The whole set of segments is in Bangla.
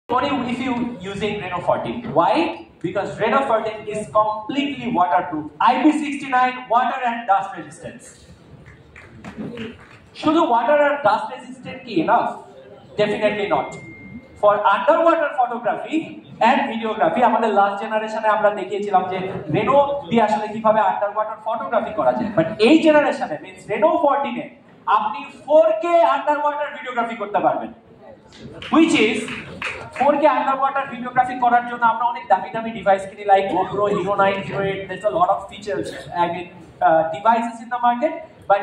only if you using Reno 14. Why? Because Reno 14 is completely waterproof. IP69 water and dust resistance. Should the water and dust resistant be enough? Definitely not. For underwater photography and videography, আমাদের লাস্ট জেনারেশনে আমরা দেখিয়েছিলাম যে রেনো দিয়ে আসলে কিভাবে আন্ডারওয়াটার ফটোগ্রাফি করা যায়, বাট এই জেনারেশনে মিন্স রেনো 14 এ আপনি 4K আন্ডারওয়াটার ভিডিওগ্রাফি করতে পারবেন, which is 4K underwater videography করার জন্য আমরা অনেক দামি দামি ডিভাইস কিনি, like GoPro, Hero 9, Hero 8. There's a lot of features, I mean devices in the market, but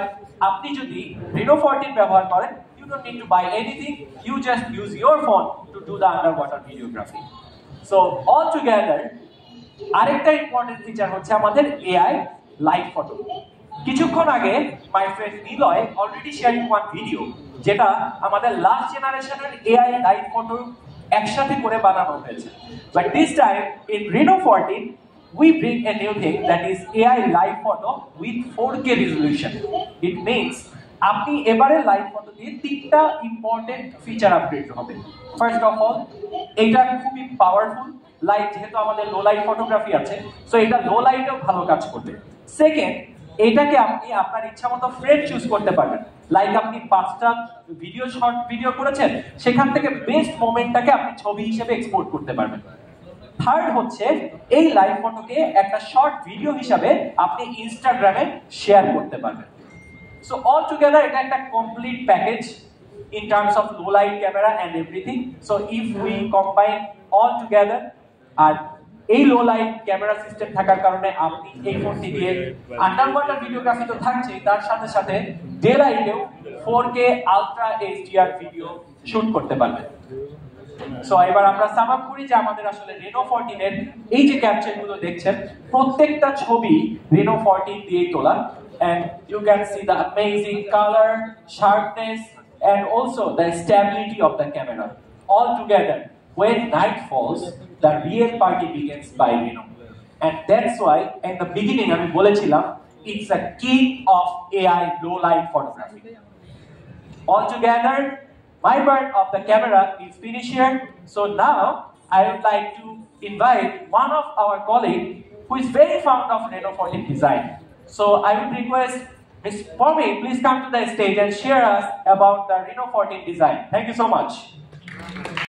আপনি যদি Reno 14 ব্যবহার করেন, you don't need to buy anything, you just use your phone to do the underwater videography. So all together আরেকটা ইম্পর্টেন্ট ফিচার হচ্ছে আমাদের AI লাইভ ফটো। কিছুক্ষণ আগে my friend Niloy already sharing one video, যেটা আমাদের লাস্ট জেনারেশনের AI লাইভ ফটো একসাথে করে বানানো হয়েছে। But this time in Reno 14 we bring a new thing, that is AI live photo with 4K resolution. It means আপনি এবারে লাইভ ফটো দিয়ে তিনটা ইম্পর্টেন্ট ফিচার আপগ্রেড হবে। ফার্স্ট অফ অল, এটা খুবই পাওয়ারফুল লাইট, যেহেতু আমাদের লো লাইট ফটোগ্রাফি আছে, সো এটা লো লাইটেও ভালো কাজ করবে। সেকেন্ড, এটাকে আপনি আপনার ইচ্ছা মতো ফ্রেম চুজ করতে পারবেন, লাইক আপনি 5টা ভিডিও শর্ট ভিডিও করেছেন, সেখান থেকে বেস্ট মোমেন্টটাকে আপনি ছবি হিসেবে এক্সপোর্ট করতে পারবেন। থার্ড হচ্ছে, এই লাইভ ফটোকে একটা শর্ট ভিডিও হিসাবে আপনি ইনস্টাগ্রামে শেয়ার করতে পারবেন। সো অল টুগেদার এটা একটা complete package in terms of low light camera and everything. So if we combine all together, আর এই লো লাইট ক্যামেরা সিস্টেম থাকার কারণে আপনি এই ফোনটি দিয়ে আন্ডারওয়াটার ভিডিওগ্রাফি তো থাকছেই, তার সাথে সাথে ডে লাইটেও 4K ultra HDR video shoot করতে পারবেন। সো এবার আমরা সাম আপ করি যে আমাদের আসলে Reno 14 এর এই যে ক্যাপচারগুলো দেখছেন, প্রত্যেকটা ছবি Reno 14 দিয়েই তোলা, and you can see the amazing color, sharpness, and also the stability of the camera. All together, when night falls, the real party begins by Reno. And that's why in the beginning আমি বলেছিলাম it's a king of AI low light photography. All together, my part of the camera is finished here. So now I would like to invite one of our colleagues who is very fond of Reno 14 design. So I would request Ms. Pomi, please come to the stage and share us about the Reno 14 design. Thank you so much.